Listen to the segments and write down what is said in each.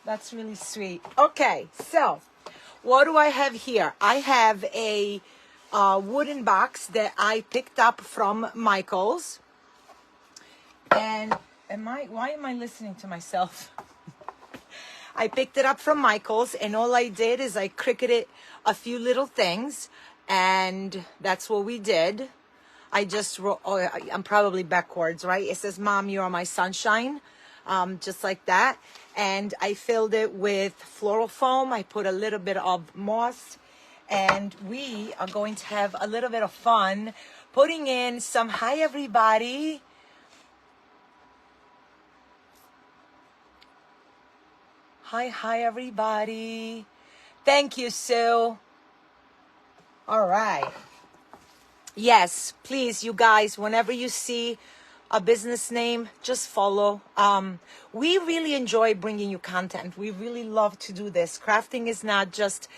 That's really sweet. Okay, so what do I have here? I have a wooden box that I picked up from Michael's. And why am I listening to myself? I picked it up from Michael's, and all I did is I Cricutted a few little things, and that's what we did. I just wrote, oh, I'm probably backwards, right? It says, Mom, you are my sunshine, just like that. And I filled it with floral foam. I put a little bit of moss, and we are going to have a little bit of fun putting in some, hi everybody. Hi everybody. Thank you, Sue. All right. Yes, please, you guys, whenever you see a business name, just follow. We really enjoy bringing you content. We really love to do this. Crafting is not just,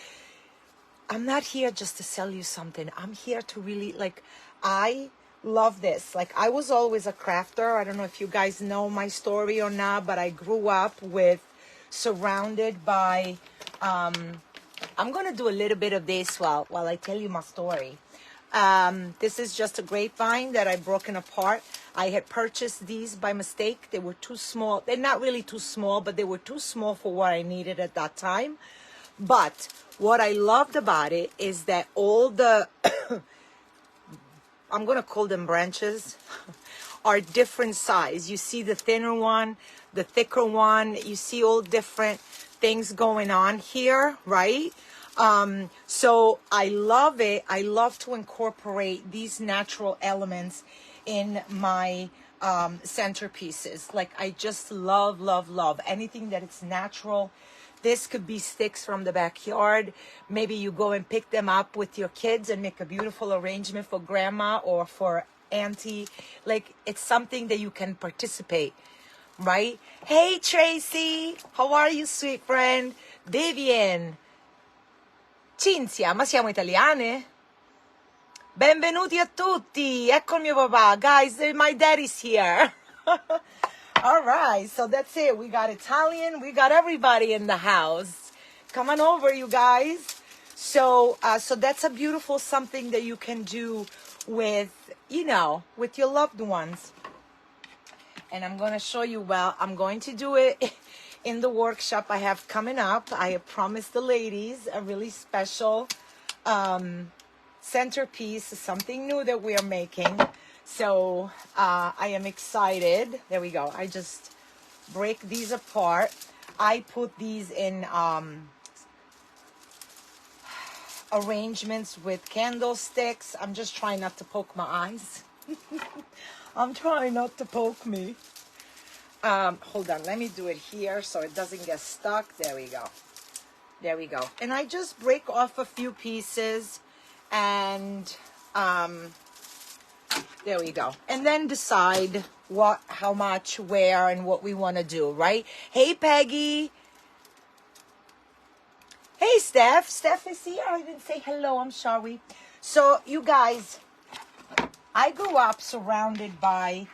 I'm not here just to sell you something. I'm here to really, like, I love this. Like, I was always a crafter. I don't know if you guys know my story or not, but I grew up surrounded by, I'm going to do a little bit of this while I tell you my story. This is just a grapevine that I've broken apart. I had purchased these by mistake. They were too small. They're not really too small, but they were too small for what I needed at that time. But what I loved about it is that all the, I'm going to call them branches, are different size. You see the thinner one, the thicker one. You see all different things going on here, right? So I love it. I love to incorporate these natural elements in my centerpieces. Like, I just love anything that is natural. This could be sticks from the backyard. Maybe you go and pick them up with your kids and make a beautiful arrangement for grandma or for auntie. Like, it's something that you can participate, right? Hey, Tracy, how are you, sweet friend? Vivian, Cinzia, ma siamo italiane? Benvenuti a tutti. Ecco il mio papà. Guys, my daddy's here. All right, so that's it. We got Italian. We got everybody in the house. Come on over, you guys. So that's a beautiful something that you can do with, with your loved ones. And I'm going to show you, I'm going to do it in the workshop I have coming up. I have promised the ladies a really special centerpiece, something new that we are making. So I am excited. There we go. I just break these apart. I put these in arrangements with candlesticks. I'm just trying not to poke my eyes. I'm trying not to poke me. Hold on, let me do it here so it doesn't get stuck. There we go. There we go. And I just break off a few pieces, and there we go. And then decide what, how much, where, and what we want to do, right? Hey, Peggy. Hey, Steph. Steph is here. I didn't say hello. I'm sorry. So, you guys, I grew up surrounded by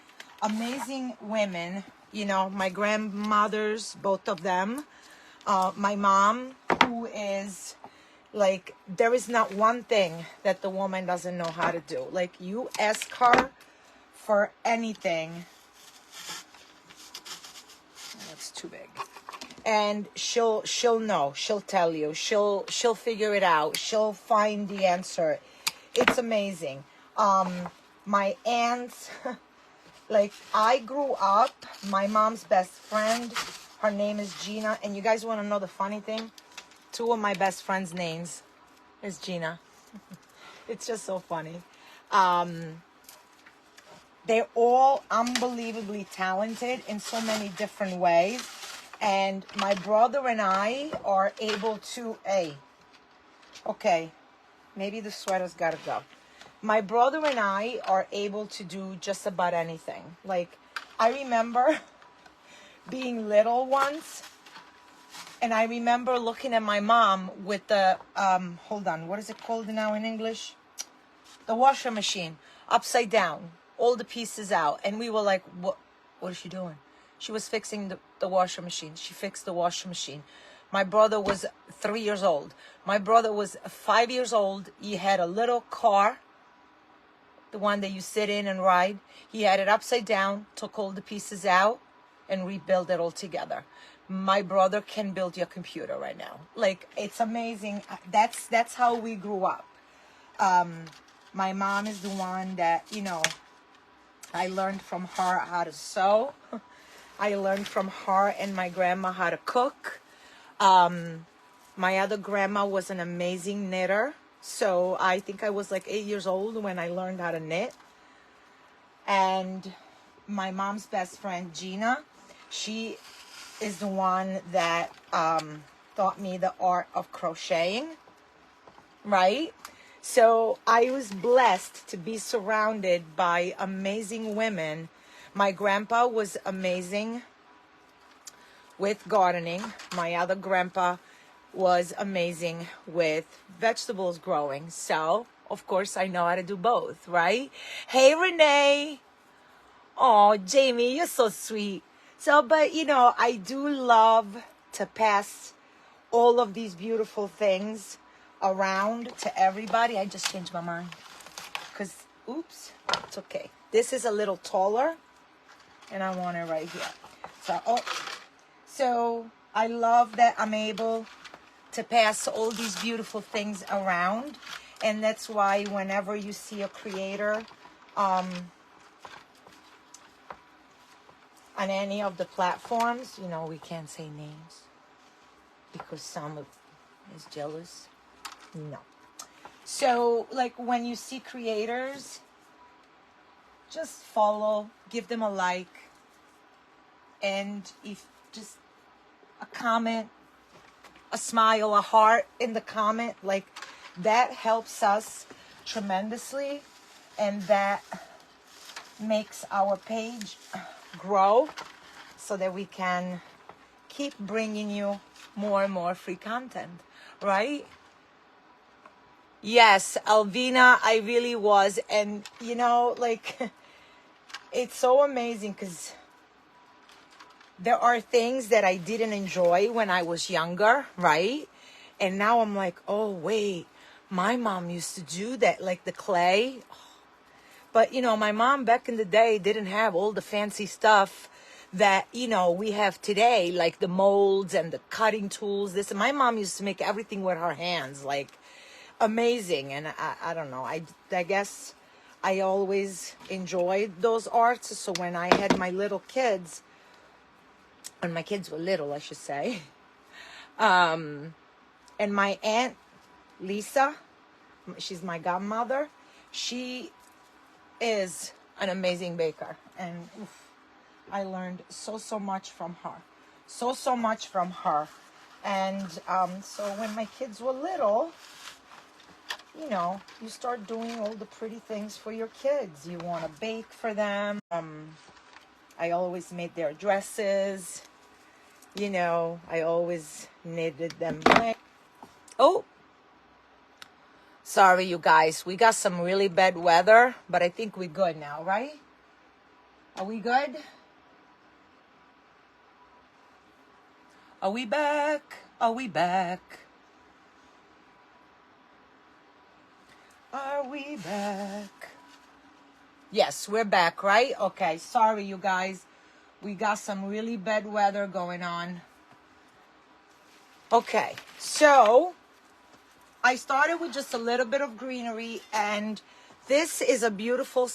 amazing women. You know, my grandmothers, both of them. My mom, who is like, there is not one thing that the woman doesn't know how to do. Like, you ask her for anything. That's too big. And she'll know. She'll tell you. She'll figure it out. She'll find the answer. It's amazing. My aunts, like, I grew up, my mom's best friend, her name is Gina. And you guys want to know the funny thing? Two of my best friends' names is Gina. It's just so funny. They're all unbelievably talented in so many different ways. And my brother and I are able to, okay, maybe the sweater's got to go. My brother and I are able to do just about anything. Like, I remember being little once, and I remember looking at my mom with the, hold on, what is it called now in English? The washer machine, upside down, all the pieces out. And we were like, what is she doing? She was fixing the washer machine. She fixed the washer machine. My brother was 3 years old. My brother was 5 years old. He had a little car, the one that you sit in and ride. He had it upside down, took all the pieces out, and rebuilt it all together. My brother can build your computer right now. Like, it's amazing. That's how we grew up. My mom is the one that, you know, I learned from her how to sew. I learned from her and my grandma how to cook. My other grandma was an amazing knitter. So I think I was like 8 years old when I learned how to knit. And my mom's best friend, Gina, she is the one that taught me the art of crocheting, right? So I was blessed to be surrounded by amazing women. My grandpa was amazing with gardening. My other grandpa was amazing with vegetables growing. So, of course, I know how to do both, right? Hey, Renee. Oh, Jamie, you're so sweet. So, but, you know, I do love to pass all of these beautiful things around to everybody. I just changed my mind. Because, oops, it's okay. This is a little taller, and I want it right here. So I love that I'm able to pass all these beautiful things around. And that's why whenever you see a creator on any of the platforms, you know, we can't say names because some is jealous. No. So, like, when you see creators, just follow, give them a like, and if just a comment, a smile, a heart in the comment, like, that helps us tremendously, and that makes our page grow so that we can keep bringing you more and more free content, right? Yes, Alvina, I really was. And, you know, like, it's so amazing because there are things that I didn't enjoy when I was younger, right? And now I'm like, oh, wait, my mom used to do that, like the clay. But, you know, my mom back in the day didn't have all the fancy stuff that, you know, we have today, like the molds and the cutting tools. My mom used to make everything with her hands, like, amazing. And I don't know, I guess I always enjoyed those arts. So when I had my little kids, when my kids were little, I should say, and my aunt Lisa, she's my godmother, she is an amazing baker, and I learned so much from her, so much from her. And so when my kids were little, you know, you start doing all the pretty things for your kids. You want to bake for them. I always made their dresses. You know, I always knitted them. Oh, sorry, you guys. We got some really bad weather, but I think we're good now, right? Are we good? Are we back? Are we back? Are we back? Yes, we're back, right? Okay, sorry, you guys. We got some really bad weather going on. Okay, so I started with just a little bit of greenery, and this is a beautiful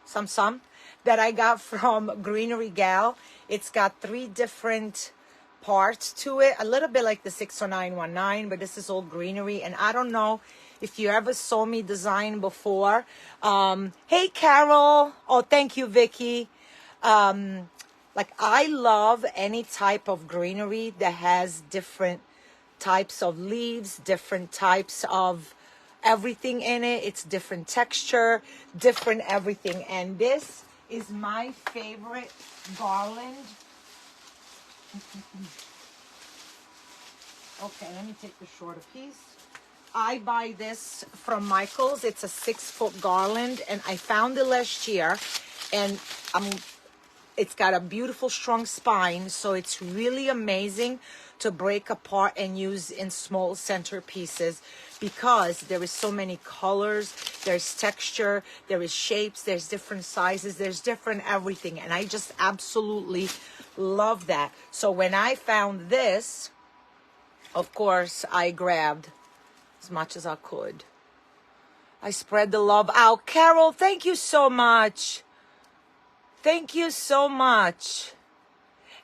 some that I got from Greenery Gal. It's got 3 different parts to it, a little bit like the 60919, but this is all greenery. And I don't know if you ever saw me design before. Hey, Carol. Oh, thank you, Vicky. Like, I love any type of greenery that has different types of leaves, different types of everything in it. It's different texture, different everything. And this is my favorite garland. Okay, let me take the shorter piece. I buy this from Michael's. It's a 6-foot garland, and I found it last year, and It's got a beautiful strong spine, so it's really amazing to break apart and use in small centerpieces because there is so many colors, there's texture, there is shapes, there's different sizes, there's different everything, and I just absolutely love that. So when I found this, of course, I grabbed as much as I could. I spread the love out. Carol, thank you so much. Thank you so much.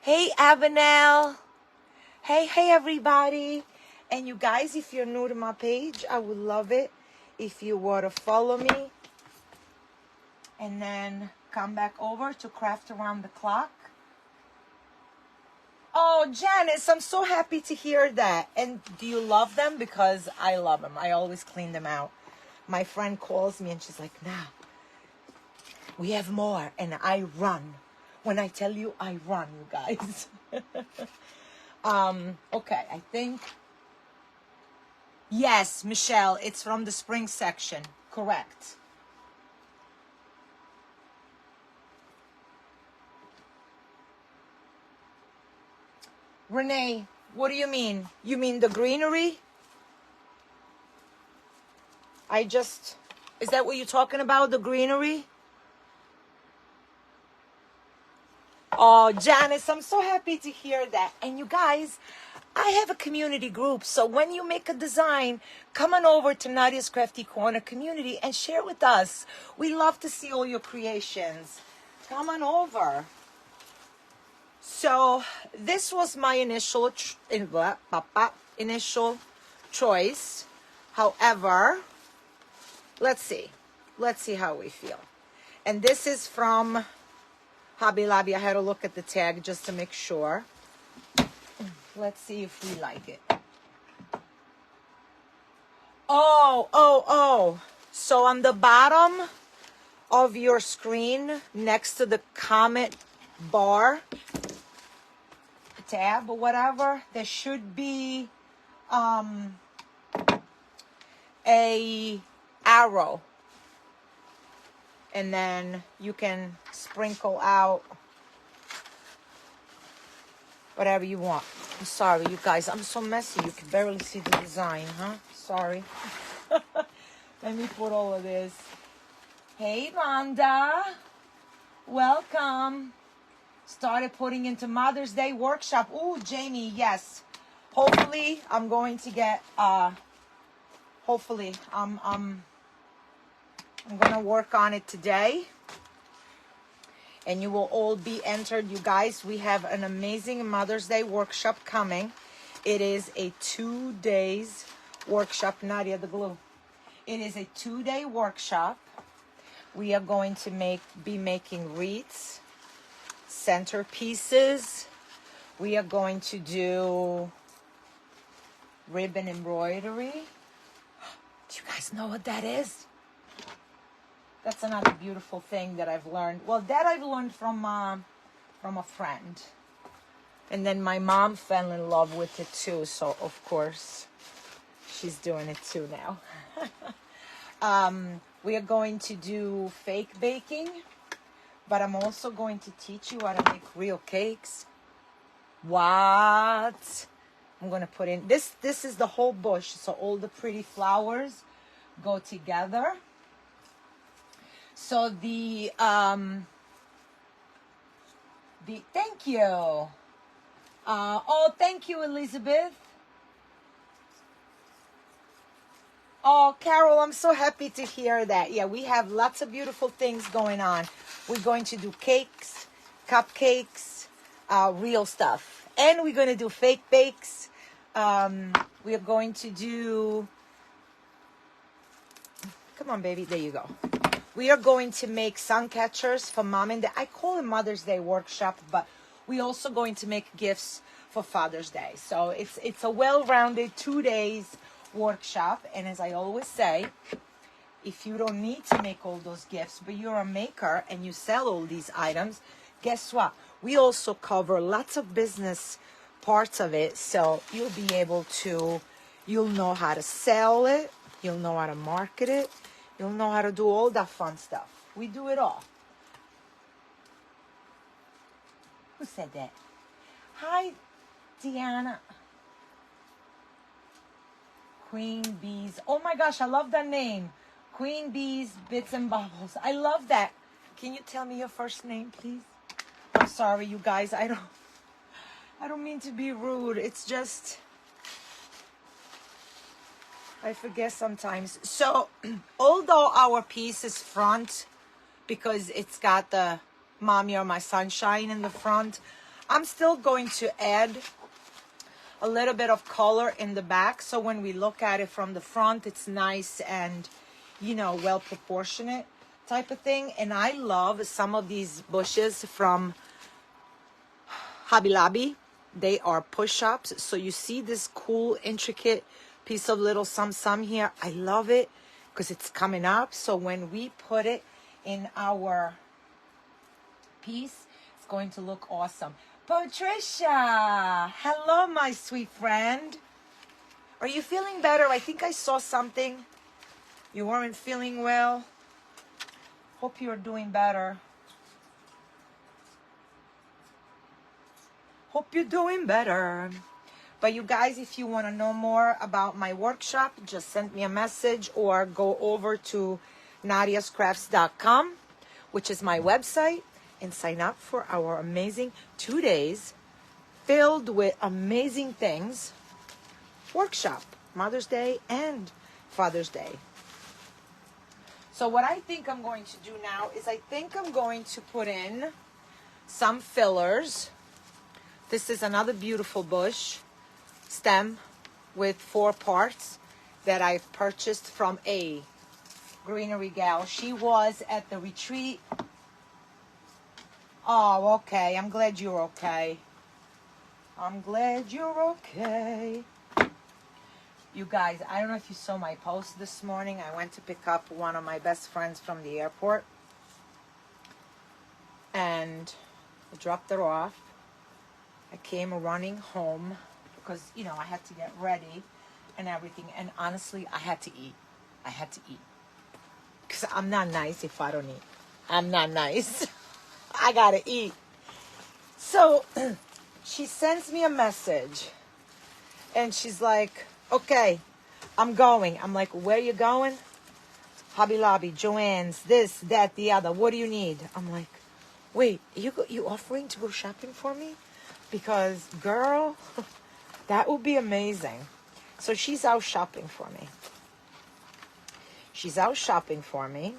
Hey, Avenel. Hey, everybody. And you guys, if you're new to my page, I would love it if you were to follow me. And then come back over to Craft Around the Clock. Oh, Janice, I'm so happy to hear that. And do you love them? Because I love them. I always clean them out. My friend calls me and she's like, nah, we have more. And I run. When I tell you, I run, you guys. Okay, I think. Yes, Michelle, it's from the spring section. Correct. Renee, what do you mean? You mean the greenery? Is that what you're talking about, the greenery? Oh, Janice, I'm so happy to hear that. And you guys, I have a community group. So when you make a design, come on over to Nadia's Crafty Corner community and share with us. We love to see all your creations. Come on over. So this was my initial choice. However, let's see how we feel. And this is from Hobby Lobby. I had to look at the tag just to make sure. Let's see if we like it. Oh. So on the bottom of your screen, next to the comment bar, tab or whatever, there should be a arrow. And then you can sprinkle out whatever you want. I'm sorry, you guys. I'm so messy. You can barely see the design, huh? Sorry. Let me put all of this. Hey, Rhonda. Welcome. Started putting into Mother's Day workshop. Ooh, Jamie, yes. Hopefully, I'm going to get, hopefully, I'm going to work on it today. And you will all be entered. You guys, we have an amazing Mother's Day workshop coming. It is a 2 days workshop. Nadia, the glue. It is a 2-day workshop. We are going to be making wreaths, centerpieces. We are going to do ribbon embroidery. Do you guys know what that is? That's another beautiful thing that I've learned. Well, that I've learned from a friend. And then my mom fell in love with it too. So, of course, she's doing it too now. We are going to do fake baking. But I'm also going to teach you how to make real cakes. What? I'm going to put in... This is the whole bush. So all the pretty flowers go together. So thank you. Thank you, Elizabeth. Oh, Carol, I'm so happy to hear that. Yeah, we have lots of beautiful things going on. We're going to do cakes, cupcakes, real stuff. And we're going to do fake bakes. We are going to do... Come on, baby. There you go. We are going to make sun catchers for Mom and Dad. I call it Mother's Day workshop, but we're also going to make gifts for Father's Day. So it's a well-rounded 2 days workshop. And as I always say, if you don't need to make all those gifts, but you're a maker and you sell all these items, guess what? We also cover lots of business parts of it. So you'll be able to, you'll know how to sell it. You'll know how to market it. You'll know how to do all that fun stuff. We do it all. Who said that? Hi, Deanna. Queen Bees. Oh my gosh, I love that name. Queen Bees, Bits and Bobbles. I love that. Can you tell me your first name, please? I'm sorry, you guys. I don't mean to be rude. It's just I forget sometimes. So, although our piece is front because it's got the Mommy or My Sunshine in the front, I'm still going to add a little bit of color in the back. So when we look at it from the front, it's nice and, you know, well proportionate type of thing. And I love some of these bushes from Hobby Lobby. They are push-ups. So you see this cool, intricate piece of little some here. I love it because it's coming up. So when we put it in our piece, it's going to look awesome. Patricia, hello, my sweet friend. Are you feeling better? I think I saw something. You weren't feeling well. Hope you're doing better. Hope you're doing better. But you guys, if you want to know more about my workshop, just send me a message or go over to nadiascrafts.com, which is my website, and sign up for our amazing 2 days filled with amazing things workshop, Mother's Day and Father's Day. So what I think I'm going to do now is I think I'm going to put in some fillers. This is another beautiful bush stem with 4 parts that I've purchased from a greenery gal. She was at the retreat. Oh, okay. I'm glad you're okay. I'm glad you're okay. You guys, I don't know if you saw my post this morning. I went to pick up one of my best friends from the airport. And I dropped her off. I came running home because, you know, I had to get ready and everything. And honestly, I had to eat. I had to eat. Because I'm not nice if I don't eat. I'm not nice. I gotta eat. So she sends me a message and she's like, okay, I'm going. I'm like, where you going? Hobby Lobby, Joann's, this, that, the other. What do you need? I'm like, wait, you offering to go shopping for me? Because, girl, that would be amazing. So she's out shopping for me. She's out shopping for me.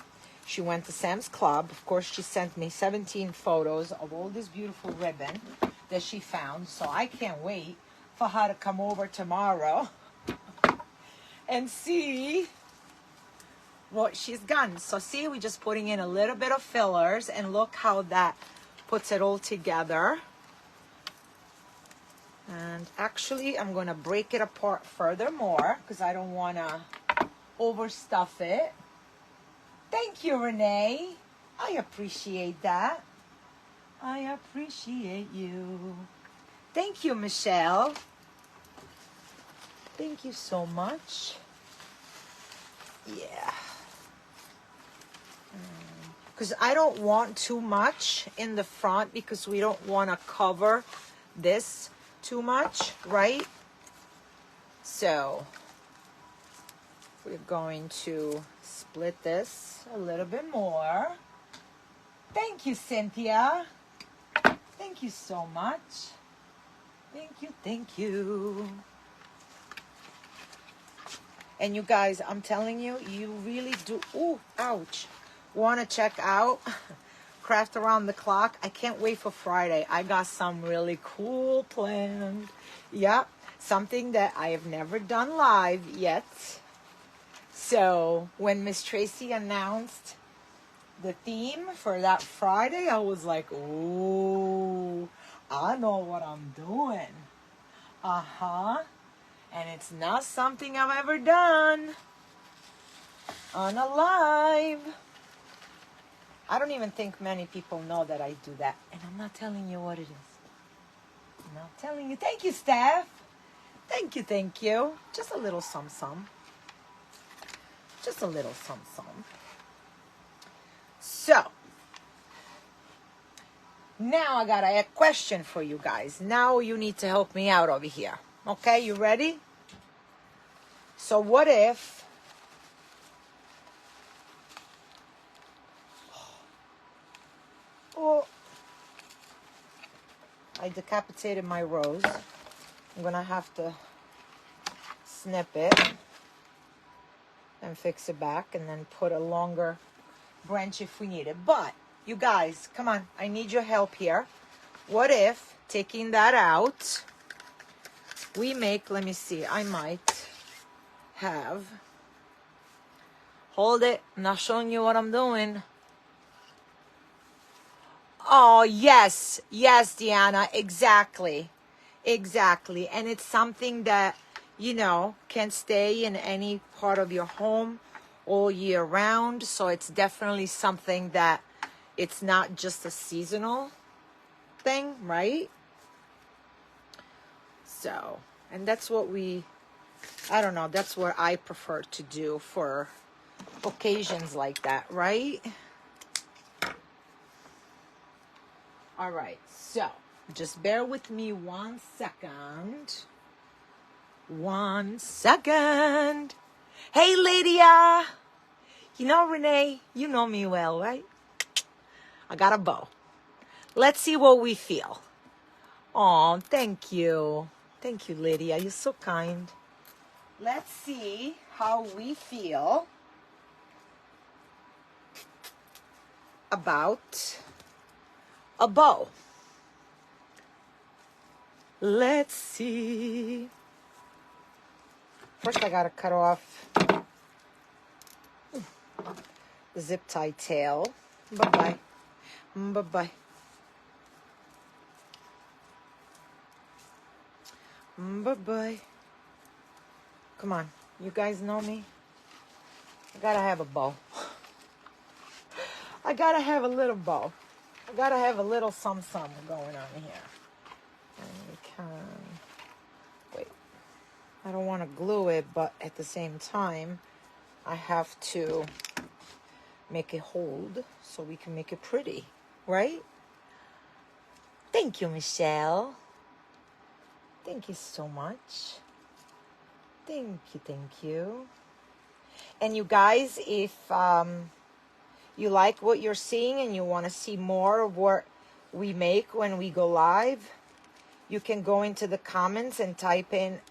She went to Sam's Club. Of course, she sent me 17 photos of all this beautiful ribbon that she found. So I can't wait for her to come over tomorrow and see what she's done. So see, we're just putting in a little bit of fillers and look how that puts it all together. And actually, I'm going to break it apart furthermore because I don't want to overstuff it. Thank you, Renee. I appreciate that. I appreciate you. Thank you, Michelle. Thank you so much. Yeah. Because I don't want too much in the front because we don't want to cover this too much, right? So we're going to split this a little bit more. Thank you, Cynthia. Thank you so much. Thank you, thank you. And you guys, I'm telling you, you really do, ooh, ouch, want to check out Craft Around the Clock. I can't wait for Friday. I got some really cool planned. Yep, something that I have never done live yet. So when Miss Tracy announced the theme for that Friday, I was like, ooh, I know what I'm doing. Uh-huh. And it's not something I've ever done on a live. I don't even think many people know that I do that. And I'm not telling you what it is. I'm not telling you. Thank you, Steph. Thank you, thank you. Just a little some. Just a little some. So, Now I got a question for you guys. Now you need to help me out over here. Okay, you ready? So what if I decapitated my rose? I'm gonna have to snip it and fix it back and then put a longer branch if we need it. But you guys, come on, I need your help here. What if, taking that out, we make, let me see, I might have, hold it, I'm not showing you what I'm doing. Oh, yes, yes, Deanna, exactly, exactly. And it's something that, you know, can stay in any part of your home all year round. So it's definitely something that it's not just a seasonal thing, right? So, and that's what I don't know, that's what I prefer to do for occasions like that, right? All right, so just bear with me 1 second. 1 second. Hey, Lydia. You know, Renee, you know me well, right? I got a bow. Let's see what we feel. Oh, thank you. Thank you, Lydia. You're so kind. Let's see how we feel about a bow. Let's see. First, I gotta cut off the zip tie tail. Bye-bye. Bye-bye. Bye-bye. Come on. You guys know me. I gotta have a bow. I gotta have a little bow. I gotta have a little some going on here. And we can... Wait. I don't want to glue it, but at the same time, I have to make it hold so we can make it pretty, right? Thank you, Michelle. Thank you so much. Thank you, thank you. And you guys, if you like what you're seeing and you want to see more of what we make when we go live, you can go into the comments and type in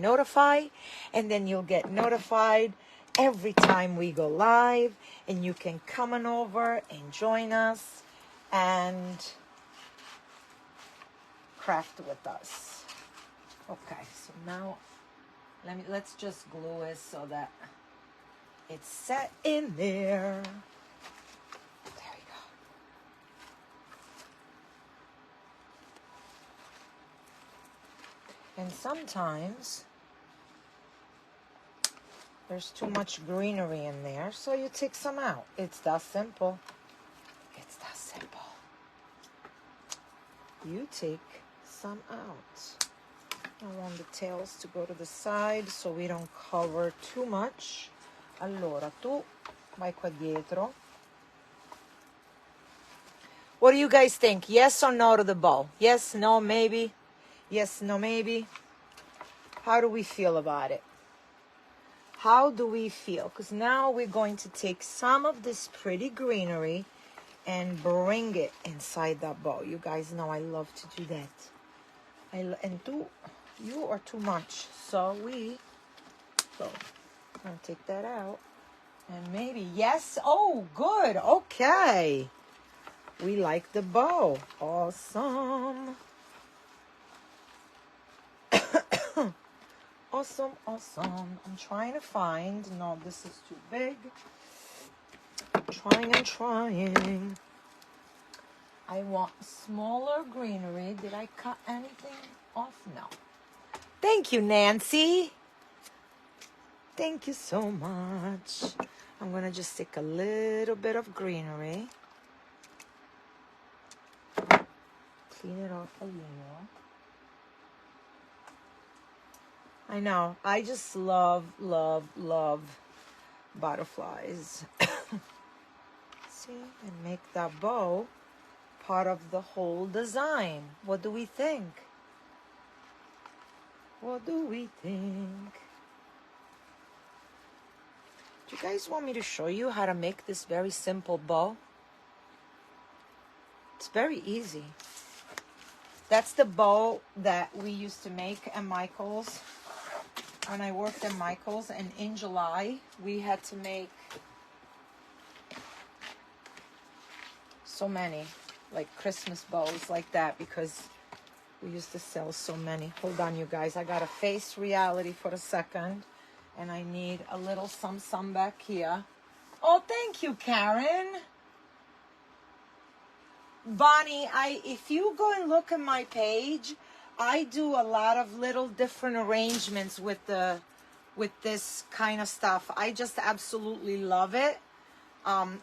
!notify, and then you'll get notified every time we go live, and you can come on over and join us and craft with us. Okay, so now let's just glue it so that it's set in there. There we go. And sometimes there's too much greenery in there, so you take some out. It's that simple. It's that simple. You take some out. I want the tails to go to the side so we don't cover too much. Allora, tu vai qua dietro. What do you guys think? Yes or no to the bow? Yes, no, maybe? Yes, no, maybe? How do we feel about it? How do we feel? Because now we're going to take some of this pretty greenery and bring it inside that bow. You guys know I love to do that. You are too much. So I'm going to take that out. And maybe, yes. Oh, good. Okay. We like the bow. Awesome. Awesome, awesome. I'm trying to find. No, this is too big. I'm trying. I want smaller greenery. Did I cut anything off? No. Thank you, Nancy. Thank you so much. I'm going to just take a little bit of greenery. Clean it off a little. I know. I just love butterflies. See? And make that bow part of the whole design. What do we think? What do we think? Do you guys want me to show you how to make this very simple bow? It's very easy. That's the bow that we used to make at Michael's when I worked at Michael's, and in July we had to make so many like Christmas bows like that because we used to sell so many. Hold on, you guys, I gotta face reality for a second, and I need a little some back here. Oh, thank you, Karen. Bonnie, if you go and look at my page, I do a lot of little different arrangements with this kind of stuff. I just absolutely love it.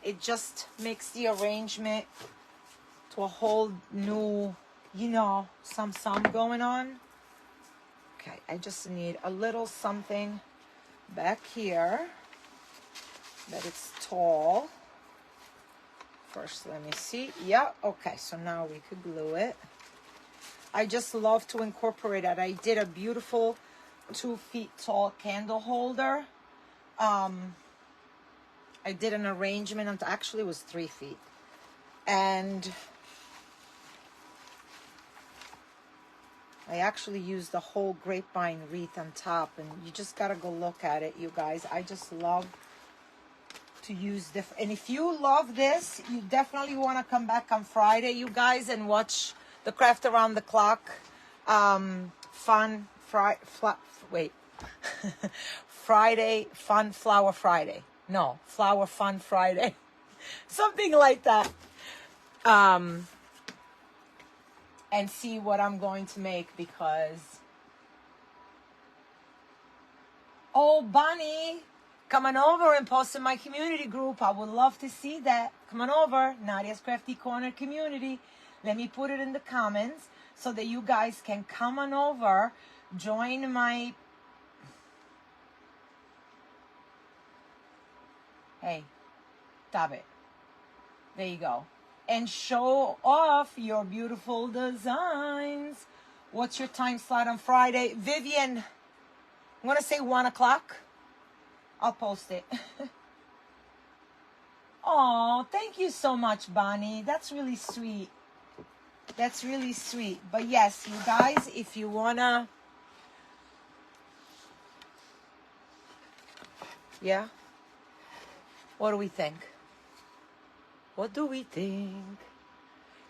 It just makes the arrangement to a whole new, you know, some going on. Okay, I just need a little something back here that it's tall. First, let me see. Yeah, okay, so now we could glue it. I just love to incorporate it. I did a beautiful 2 feet tall candle holder. I did an arrangement, and actually it was 3 feet. And I actually used the whole grapevine wreath on top, and you just gotta go look at it, you guys. I just love to use different. And if you love this, you definitely want to come back on Friday, you guys, and watch the Craft Around the Clock Friday Fun Flower Friday. No, Flower Fun Friday. Something like that. And see what I'm going to make, because oh, Bonnie, come on over and post in my community group. I would love to see that. Come on over, Nadia's Crafty Corner community. Let me put it in the comments so that you guys can come on over, join my... Hey, stop it. There you go. And show off your beautiful designs. What's your time slot on Friday? Vivian, I'm going to say 1 o'clock. I'll post it. Oh, thank you so much, Bonnie. That's really sweet. That's really sweet. But yes, you guys, if you wanna, yeah, what do we think? What do we think?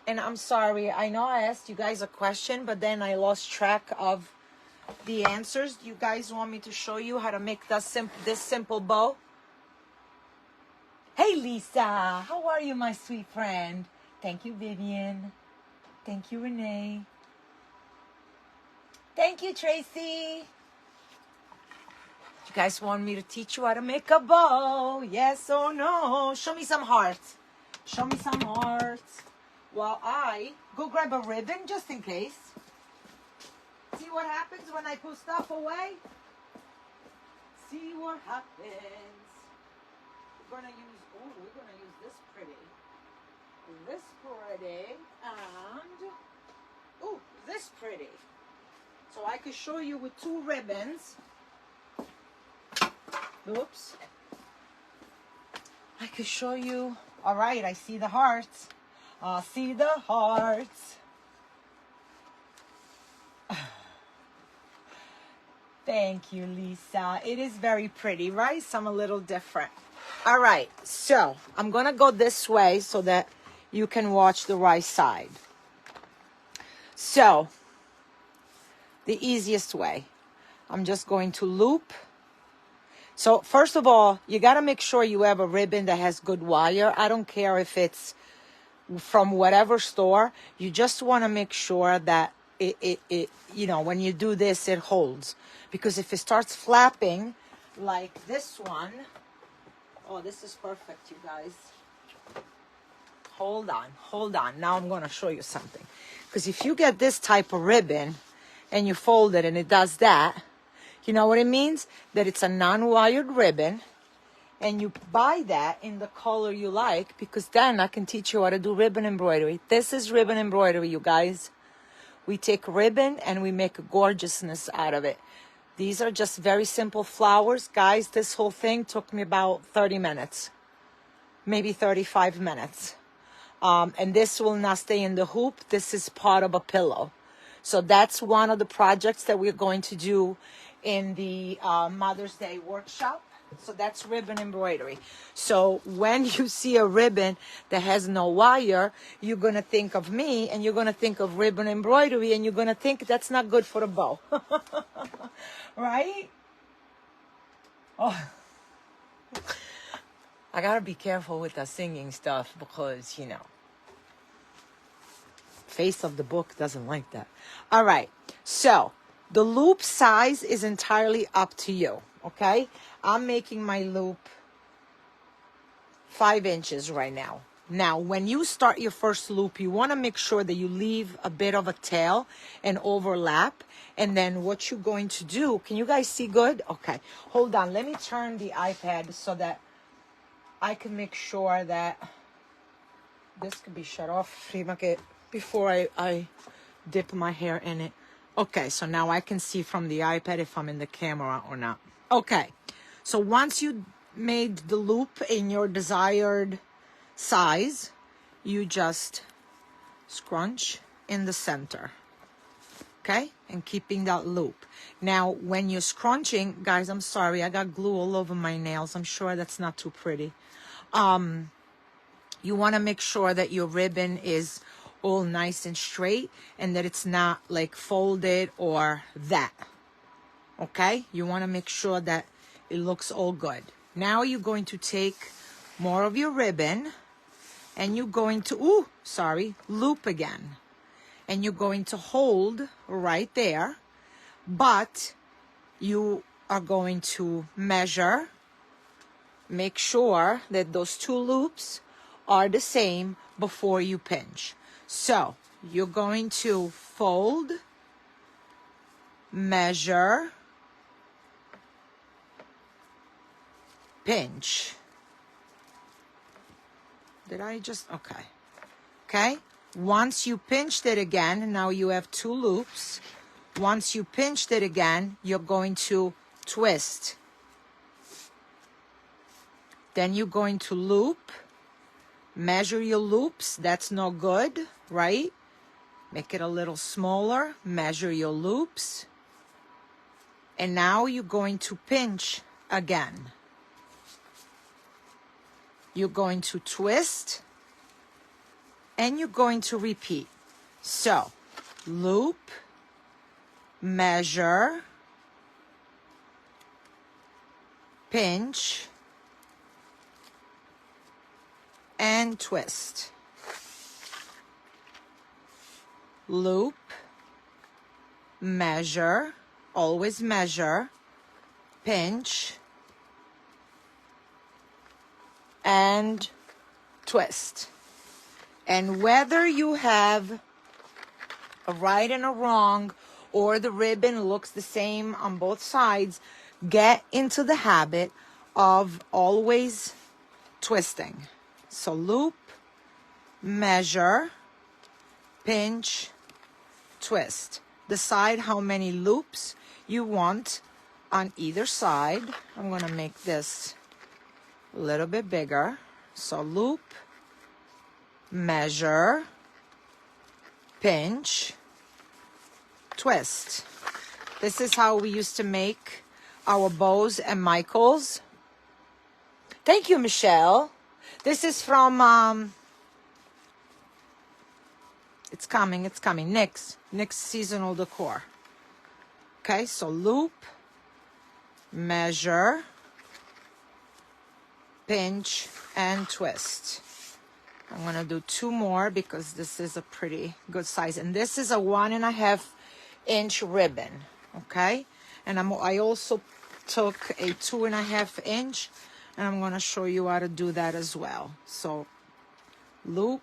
And I'm sorry, I know I asked you guys a question, but then I lost track of the answers. You guys want me to show you how to make this simple bow? Hey, Lisa, how are you, my sweet friend? Thank you, Vivian. Thank you, Renee. Thank you, Tracy. You guys want me to teach you how to make a bow? Yes or no? Show me some hearts. Show me some hearts. While I go grab a ribbon just in case. See what happens when I put stuff away? See what happens. We're gonna use this pretty. This pretty and this pretty. So I could show you with 2 ribbons. Oops. I could show you. All right, I see the hearts. I see the hearts. Thank you, Lisa. It is very pretty, right? Some a little different. All right, so I'm going to go this way so that you can watch the right side. So, the easiest way, I'm just going to loop. So, first of all, you got to make sure you have a ribbon that has good wire. I don't care if it's from whatever store. You just want to make sure that it you know, when you do this, it holds. Because if it starts flapping like this one, oh, this is perfect, you guys. Hold on. Now I'm going to show you something. Because if you get this type of ribbon and you fold it and it does that, you know what it means? That it's a non-wired ribbon and you buy that in the color you like, because then I can teach you how to do ribbon embroidery. This is ribbon embroidery, you guys. We take ribbon and we make a gorgeousness out of it. These are just very simple flowers. Guys, this whole thing took me about 30 minutes, maybe 35 minutes. And this will not stay in the hoop. This is part of a pillow. So that's one of the projects that we're going to do in the Mother's Day workshop. So that's ribbon embroidery. So when you see a ribbon that has no wire, you're going to think of me, and you're going to think of ribbon embroidery, and you're going to think that's not good for the bow. Right? Oh. I got to be careful with the singing stuff because, you know, face of the book doesn't like that. All right. So the loop size is entirely up to you. Okay, I'm making my loop 5 inches right now. Now, when you start your first loop, you want to make sure that you leave a bit of a tail and overlap. And then what you're going to do, can you guys see good? Okay, hold on. Let me turn the iPad so that I can make sure that this can be shut off before I dip my hair in it. Okay, so now I can see from the iPad if I'm in the camera or not. Okay, so once you made the loop in your desired size, you just scrunch in the center, okay? And keeping that loop. Now, when you're scrunching, guys, I'm sorry, I got glue all over my nails. I'm sure that's not too pretty. You want to make sure that your ribbon is all nice and straight and that it's not like folded or that. Okay, you want to make sure that it looks all good. Now you're going to take more of your ribbon and you're going to, loop again. And you're going to hold right there, but you are going to measure, make sure that those 2 loops are the same before you pinch. So you're going to fold, measure, pinch. Did I just, okay. Once you pinched it again, now you have 2 loops. Once you pinched it again, you're going to twist. Then you're going to loop, measure your loops. That's no good, right? Make it a little smaller, measure your loops. And now you're going to pinch again. You're going to twist, and you're going to repeat. So, loop, measure, pinch, and twist. Loop, measure, always measure, pinch, and twist. And whether you have a right and a wrong, or the ribbon looks the same on both sides, get into the habit of always twisting. So loop, measure, pinch, twist. Decide how many loops you want on either side. I'm going to make this a little bit bigger. So loop, measure, pinch, twist. This is how we used to make our bows and Michaels. Thank you, Michelle. This is from it's coming, NYX seasonal decor. Okay, so loop, measure, pinch, and twist. I'm gonna do 2 more because this is a pretty good size, and this is a 1.5 inch ribbon. Okay, and I also took a 2.5 inch, and I'm gonna show you how to do that as well. So loop,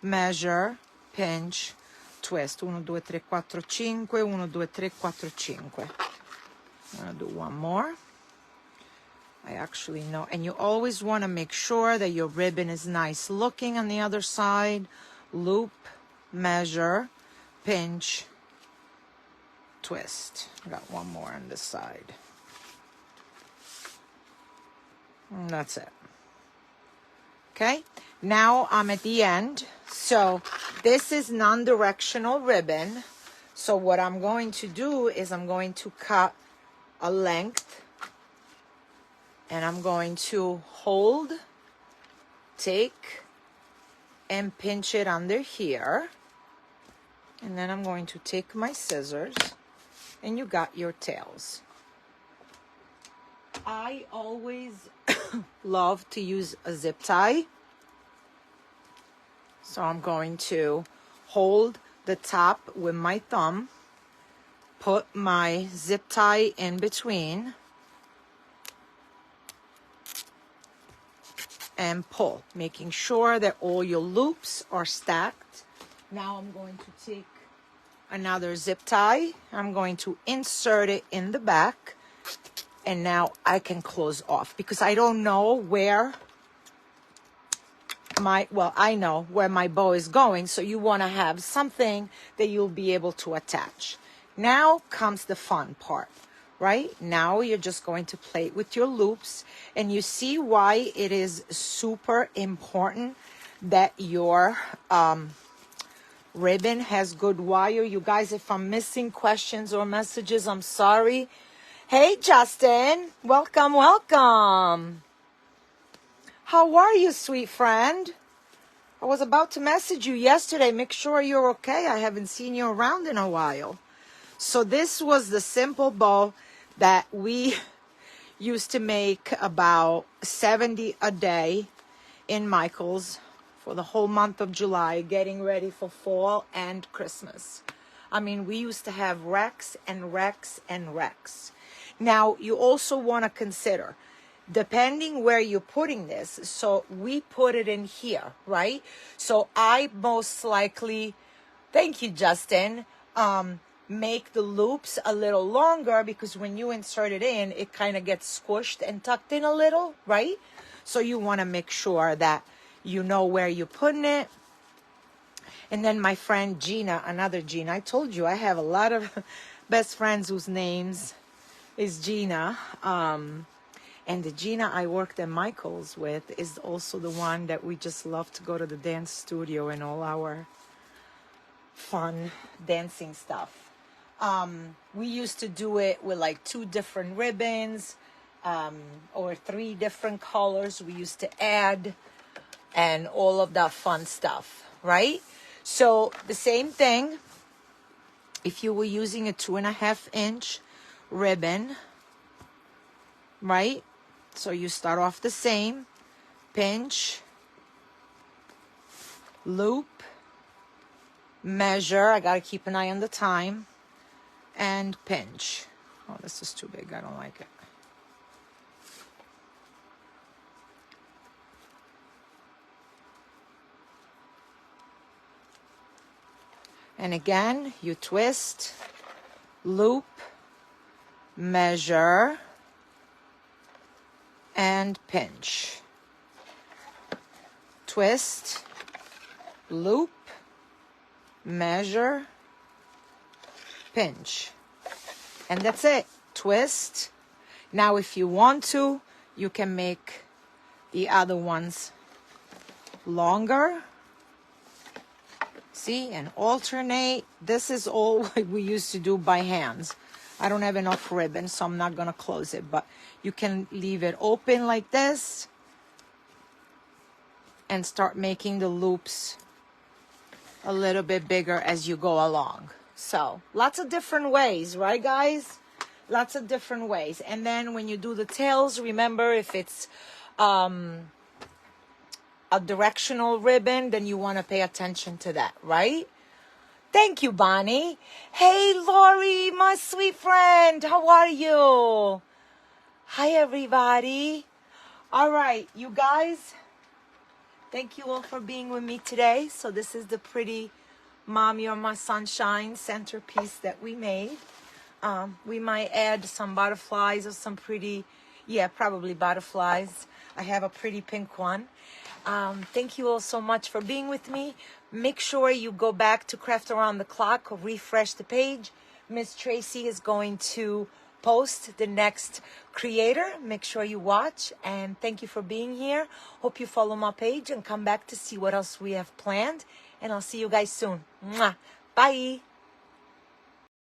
measure, pinch, twist. 1, 2, 3, 4, 5, 1, 2, 3, 4, 5. I'm gonna do 1 more. I actually know. And you always want to make sure that your ribbon is nice looking on the other side. Loop, measure, pinch, twist. I got one more on this side. And that's it. Okay, now I'm at the end. So this is non-directional ribbon. So what I'm going to do is I'm going to cut a length, and I'm going to hold, take, and pinch it under here. And then I'm going to take my scissors, and you got your tails. I always love to use a zip tie. So I'm going to hold the top with my thumb, put my zip tie in between, and pull, making sure that all your loops are stacked. Now I'm going to take another zip tie. I'm going to insert it in the back, and now I can close off because I don't know where I know where my bow is going, so you want to have something that you'll be able to attach. Now comes the fun part, right? Now you're just going to play with your loops, and you see why it is super important that your ribbon has good wire. You guys, if I'm missing questions or messages, I'm sorry. Hey, Justin, welcome, welcome. How are you, sweet friend? I was about to message you yesterday. Make sure you're okay. I haven't seen you around in a while. So this was the simple bow that we used to make about 70 a day in Michael's for the whole month of July, getting ready for fall and Christmas. I mean, we used to have racks and racks and racks. Now, you also want to consider, depending where you're putting this, so we put it in here, right? So I most likely, thank you, Justin, make the loops a little longer because when you insert it in, it kind of gets squished and tucked in a little, right? So you want to make sure that you know where you're putting it. And then my friend Gina, another Gina, I told you I have a lot of best friends whose names is Gina. And the Gina I worked at Michael's with is also the one that we just love to go to the dance studio and all our fun dancing stuff. We used to do it with like 2 different ribbons or 3 different colors we used to add and all of that fun stuff, right? So the same thing, if you were using a 2.5 inch ribbon, right? So you start off the same, pinch, loop, measure, I gotta keep an eye on the time, and pinch. Oh, this is too big, I don't like it. And again, you twist, loop, measure, and pinch. Twist, loop, measure, pinch. And that's it. Twist. Now if you want to, you can make the other ones longer. See, and alternate. This is all what we used to do by hands. I don't have enough ribbon, so I'm not going to close it, but you can leave it open like this and start making the loops a little bit bigger as you go along. So lots of different ways, right, guys? Lots of different ways. And then when you do the tails, remember, if it's a directional ribbon, then you want to pay attention to that, right? Thank you, Bonnie. Hey, Lori, my sweet friend. How are you? Hi, everybody. All right, you guys. Thank you all for being with me today. So this is the pretty Mommy or My Sunshine centerpiece that we made. We might add some butterflies or some pretty Yeah, probably butterflies. I have a pretty pink one. Thank you all so much for being with me. Make sure you go back to Craft Around the Clock or refresh the page. Miss Tracy is going to post the next creator. Make sure you watch, and thank you for being here. Hope you follow my page and come back to see what else we have planned, and I'll see you guys soon. Mwah. Bye.